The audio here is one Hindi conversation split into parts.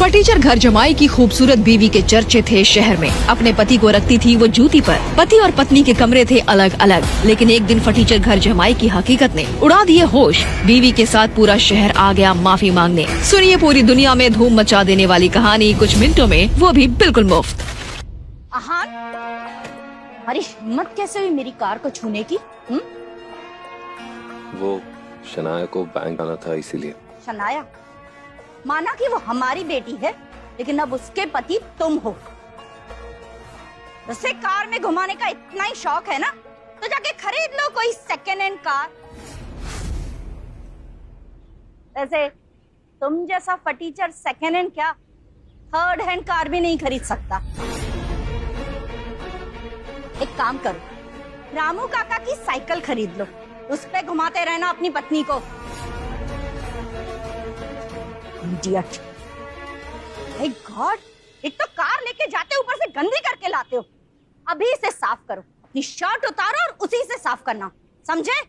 फटीचर घर जमाई की खूबसूरत बीवी के चर्चे थे शहर में। अपने पति को रखती थी वो जूती पर। पति और पत्नी के कमरे थे अलग अलग, लेकिन एक दिन फटीचर घर जमाई की हकीकत ने उड़ा दिए होश। बीवी के साथ पूरा शहर आ गया माफी मांगने। सुनिए पूरी दुनिया में धूम मचा देने वाली कहानी कुछ मिनटों में, वो भी बिल्कुल मुफ्त। हमारी हिम्मत कैसे हुई मेरी कार को छूने की? वो शनाया को बैंक आना था इसीलिए। शनाया? माना कि वो हमारी बेटी है, लेकिन अब उसके पति तुम हो। उसे कार में घुमाने का इतना ही शौक है ना, तो जाके खरीद लो कोई सेकेंड हैंड कार। ऐसे तुम जैसा फटीचर सेकेंड हैंड क्या, थर्ड हैंड कार भी नहीं खरीद सकता। एक काम करो, रामू काका की साइकिल खरीद लो, उस पे घुमाते रहना अपनी पत्नी को। इडियट। हे गॉड, एक तो कार लेके जाते ऊपर से गंदी करके लाते हो। अभी इसे साफ करो, अपनी शर्ट उतारो और उसी से साफ करना, समझे?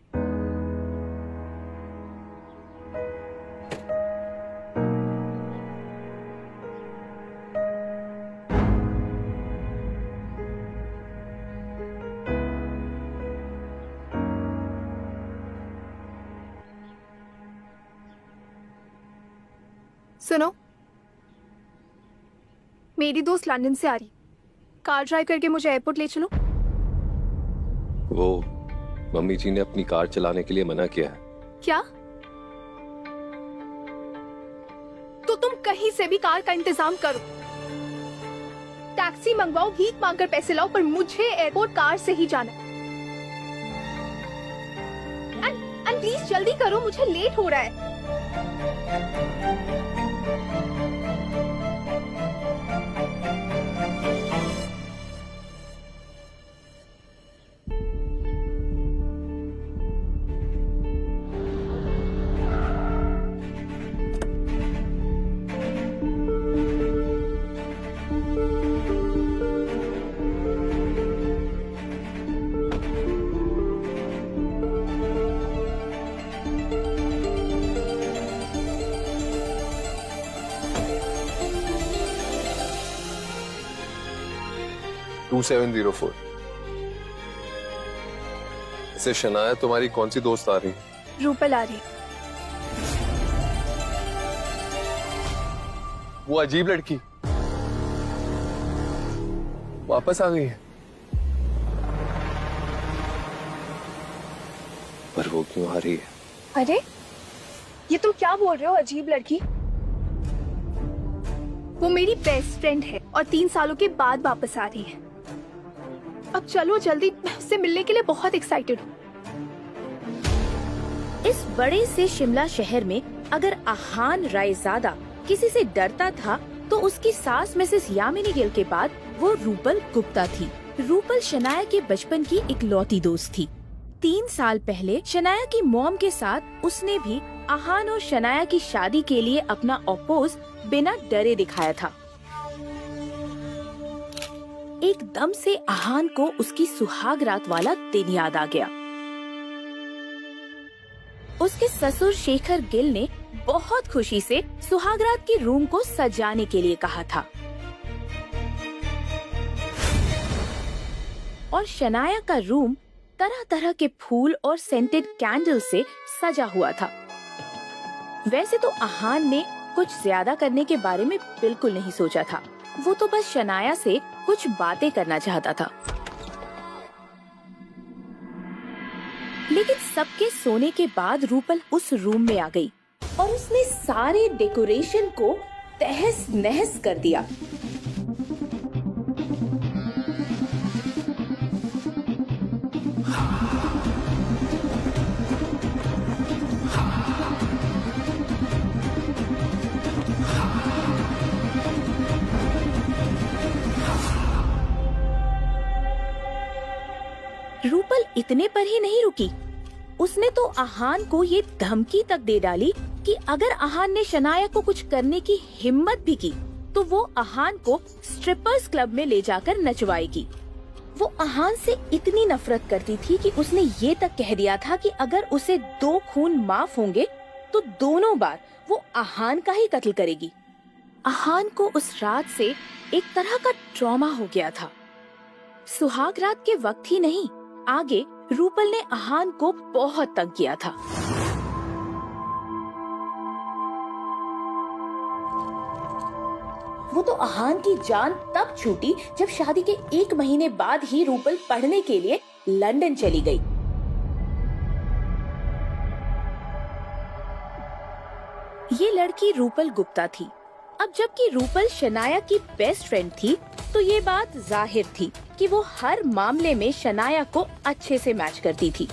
सुनो, मेरी दोस्त लंदन से आ रही, कार ड्राइव करके मुझे एयरपोर्ट ले चलो। वो मम्मी जी ने अपनी कार चलाने के लिए मना किया है। क्या? तो तुम कहीं से भी कार का इंतजाम करो, टैक्सी मंगवाओ, भीख मांगकर पैसे लाओ, पर मुझे एयरपोर्ट कार से ही जाना है। एंड प्लीज जल्दी करो, मुझे लेट हो रहा है। टू 704। इसे शनाया तुम्हारी कौन सी दोस्त आ रही? रूपल आ रही। वो अजीब लड़की वापस आ गई है। पर वो क्यों आ रही है? अरे ये तुम क्या बोल रहे हो, अजीब लड़की? वो मेरी बेस्ट फ्रेंड है और 3 सालों के बाद वापस आ रही है। अब चलो जल्दी, मैं उससे मिलने के लिए बहुत एक्साइटेड हूँ। इस बड़े से शिमला शहर में अगर आहान रायजादा किसी से डरता था तो उसकी सास मिसेस यामिनी गिल के बाद वो रूपल गुप्ता थी। रूपल शनाया के बचपन की इकलौती दोस्त थी। 3 साल पहले शनाया की मॉम के साथ उसने भी आहान और शनाया की शादी के लिए अपना अपोज बिना डरे दिखाया था। एकदम से आहान को उसकी सुहाग रात वाला दिन याद आ गया। उसके ससुर शेखर गिल ने बहुत खुशी से सुहागरात के रूम को सजाने के लिए कहा था और शनाया का रूम तरह तरह के फूल और सेंटेड कैंडल से सजा हुआ था। वैसे तो आहान ने कुछ ज्यादा करने के बारे में बिल्कुल नहीं सोचा था, वो तो बस शनाया से कुछ बातें करना चाहता था। लेकिन सबके सोने के बाद रूपल उस रूम में आ गई और उसने सारे डेकोरेशन को तहस नहस कर दिया। रूपल इतने पर ही नहीं रुकी, उसने तो आहान को ये धमकी तक दे डाली कि अगर आहान ने शनाया को कुछ करने की हिम्मत भी की तो वो आहान को स्ट्रिपर्स क्लब में ले जाकर नचवाएगी। वो आहान से इतनी नफरत करती थी कि उसने ये तक कह दिया था कि अगर उसे 2 खून माफ होंगे तो दोनों बार वो आहान का ही कत्ल करेगी। आहान को उस रात से एक तरह का ट्रॉमा हो गया था। सुहाग रात के वक्त ही नहीं, आगे रूपल ने आहान को बहुत तंग किया था। वो तो आहान की जान तब छूटी जब शादी के 1 महीने बाद ही रूपल पढ़ने के लिए लंदन चली गई। ये लड़की रूपल गुप्ता थी। अब जबकि रूपल शनाया की बेस्ट फ्रेंड थी, तो ये बात जाहिर थी कि वो हर मामले में शनाया को अच्छे से मैच करती थी।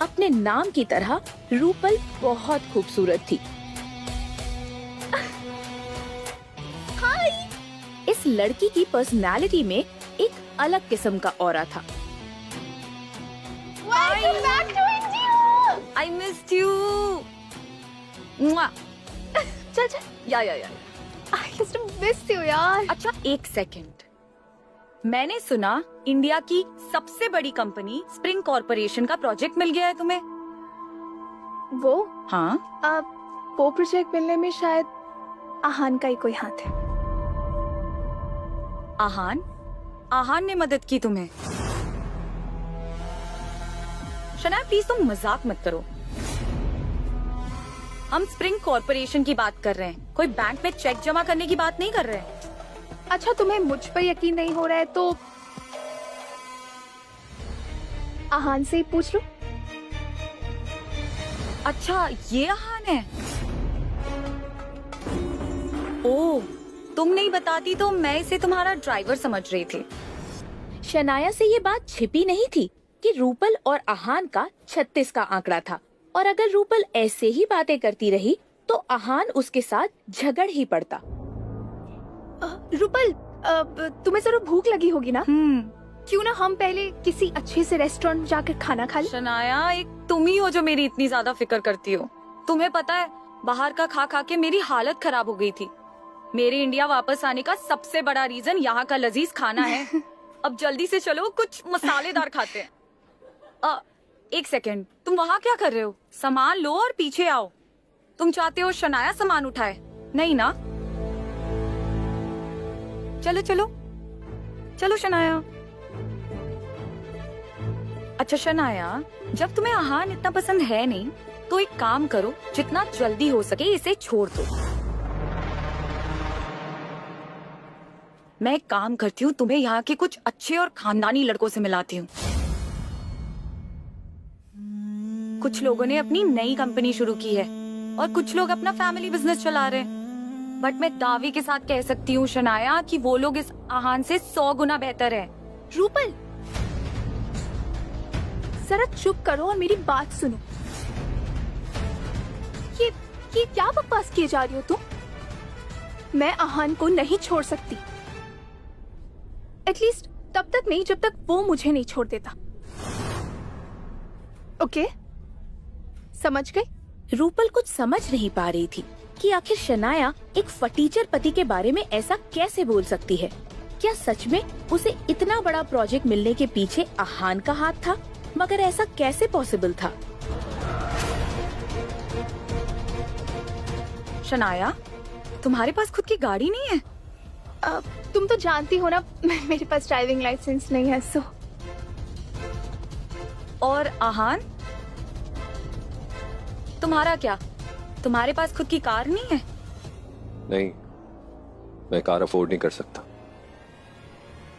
अपने नाम की तरह रूपल बहुत खूबसूरत थी। इस लड़की की पर्सनालिटी में एक अलग किस्म का ऑरा था। I missed you. चल चल, या I used to miss you यार। अच्छा, 1 सेकंड। मैंने सुना इंडिया की सबसे बड़ी कंपनी स्प्रिंग कॉर्पोरेशन का प्रोजेक्ट मिल गया है तुम्हें। वो हाँ, अब वो प्रोजेक्ट मिलने में शायद आहान का ही कोई हाथ है। आहान ने मदद की तुम्हें। शनाया प्लीज तुम मजाक मत करो। हम स्प्रिंग कॉर्पोरेशन की बात कर रहे हैं, कोई बैंक में चेक जमा करने की बात नहीं कर रहे हैं। अच्छा, तुम्हें मुझ पर यकीन नहीं हो रहा है तो आहान से ही पूछ लो। अच्छा, ये आहान है। ओह, तुम नहीं बताती तो मैं इसे तुम्हारा ड्राइवर समझ रही थी। शनाया से ये बात छिपी नहीं थी कि रूपल और आहान का 36 का आंकड़ा था, और अगर रूपल ऐसे ही बातें करती रही तो आहान उसके साथ झगड़ ही पड़ता। रूपल, तुम्हें जरूर भूख लगी होगी ना? क्यों ना हम पहले किसी अच्छे से रेस्टोरेंट में जाकर खाना खा लें? शनाया, एक तुम ही हो जो मेरी इतनी ज्यादा फिक्र करती हो। तुम्हें पता है, बाहर का खा खा के मेरी हालत खराब हो गई थी। मेरे इंडिया वापस आने का सबसे बड़ा रीजन यहाँ का लजीज खाना है। अब जल्दी से चलो, कुछ मसालेदार खाते हैं। 1 सेकेंड, तुम वहाँ क्या कर रहे हो? सामान लो और पीछे आओ। तुम चाहते हो शनाया सामान उठाए? नहीं ना? चलो चलो चलो शनाया। अच्छा शनाया, जब तुम्हें आहान इतना पसंद है नहीं, तो एक काम करो, जितना जल्दी हो सके इसे छोड़ दो। मैं एक काम करती हूँ, तुम्हें यहाँ के कुछ अच्छे और खानदानी लड़कों से मिलाती हूँ। कुछ लोगों ने अपनी नई कंपनी शुरू की है और कुछ लोग अपना फैमिली बिजनेस चला रहे हैं। बट मैं दावे के साथ कह सकती हूँ शनाया कि वो लोग इस आहान से 100 गुना बेहतर है। रूपल, जरा चुप करो और मेरी बात सुनो। ये क्या बकवास किए जा रही हो तुम? मैं आहान को नहीं छोड़ सकती, एटलीस्ट तब तक नहीं जब तक वो मुझे नहीं छोड़ देता। ओके, समझ गई? रूपल कुछ समझ नहीं पा रही थी कि आखिर शनाया एक फटीचर पति के बारे में ऐसा कैसे बोल सकती है। क्या सच में उसे इतना बड़ा प्रोजेक्ट मिलने के पीछे आहान का हाथ था? मगर ऐसा कैसे पॉसिबल था? शनाया, तुम्हारे पास खुद की गाड़ी नहीं है? तुम तो जानती हो ना, मेरे पास ड्राइविंग लाइसेंस नहीं है। सो और आहान, तुम्हारा क्या? तुम्हारे पास खुद की कार नहीं है? नहीं, मैं कार अफोर्ड नहीं कर सकता।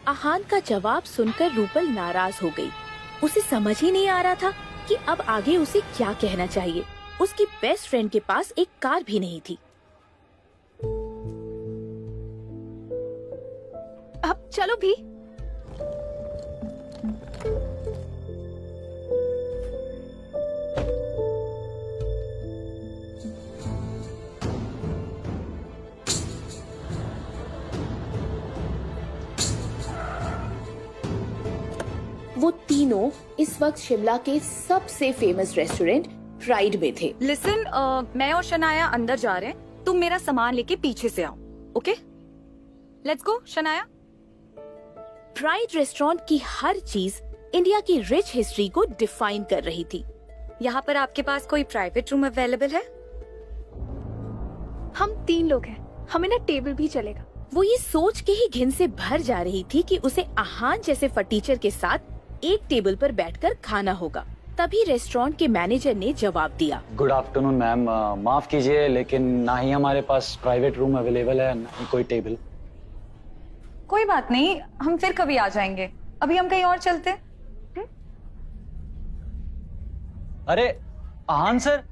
आहान का जवाब सुनकर रूपल नाराज हो गई। उसे समझ ही नहीं आ रहा था कि अब आगे उसे क्या कहना चाहिए। उसकी बेस्ट फ्रेंड के पास एक कार भी नहीं थी। अब चलो भी। वो तीनों इस वक्त शिमला के सबसे फेमस रेस्टोरेंट प्राइड में थे। लिसन, मैं और शनाया अंदर जा रहे हैं, तुम मेरा सामान लेके पीछे से आओ। Okay, let's go Shanaya. Pride restaurant की हर चीज इंडिया की रिच हिस्ट्री को डिफाइन कर रही थी। यहाँ पर आपके पास कोई प्राइवेट रूम अवेलेबल है? हम 3 लोग हैं। हमें ना टेबल भी चलेगा। वो ये सोच के ही घिन से भर जा रही थी कि उसे आहान जैसे फटीचर के साथ एक टेबल पर बैठकर खाना होगा। तभी रेस्टोरेंट के मैनेजर ने जवाब दिया। गुड आफ्टरनून मैम, माफ कीजिए लेकिन ना ही हमारे पास प्राइवेट रूम अवेलेबल है ना ही कोई टेबल। कोई बात नहीं, हम फिर कभी आ जाएंगे। अभी हम कहीं और चलते हैं। अरे आहान सर,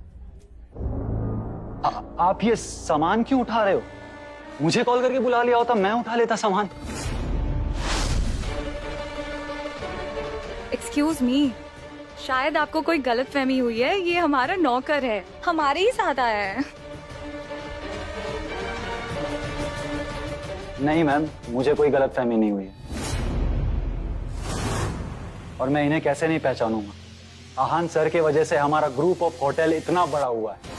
आप ये सामान क्यों उठा रहे हो? मुझे कॉल करके बुला लिया होता, मैं उठा लेता सामान। एक्सक्यूज मी, शायद आपको कोई गलतफहमी हुई है। ये हमारा नौकर है, हमारे ही साथ आया है। नहीं मैम, मुझे कोई गलतफहमी नहीं हुई है और मैं इन्हें कैसे नहीं पहचानूंगा। आहान सर के वजह से हमारा ग्रुप ऑफ होटल इतना बड़ा हुआ है।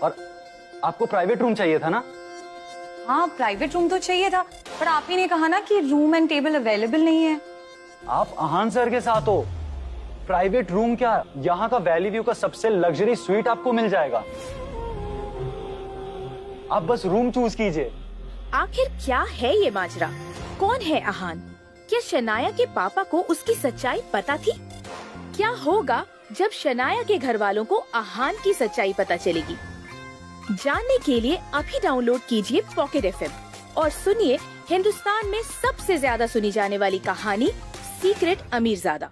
और आपको प्राइवेट रूम चाहिए था ना? हाँ, प्राइवेट रूम तो चाहिए था, पर आप ही ने कहा ना कि रूम एंड टेबल अवेलेबल नहीं है। आप आहान सर के साथ हो, प्राइवेट रूम क्या, यहाँ का वैली व्यू का सबसे लग्जरी स्वीट आपको मिल जाएगा। आप बस रूम चूज कीजिए। आखिर क्या है ये माजरा? कौन है आहान? क्या शनाया के पापा को उसकी सच्चाई पता थी? क्या होगा जब शनाया के घर वालों को आहान की सच्चाई पता चलेगी? जानने के लिए अभी डाउनलोड कीजिए पॉकेट FM और सुनिए हिंदुस्तान में सबसे ज्यादा सुनी जाने वाली कहानी सीक्रेट अमीरजादा।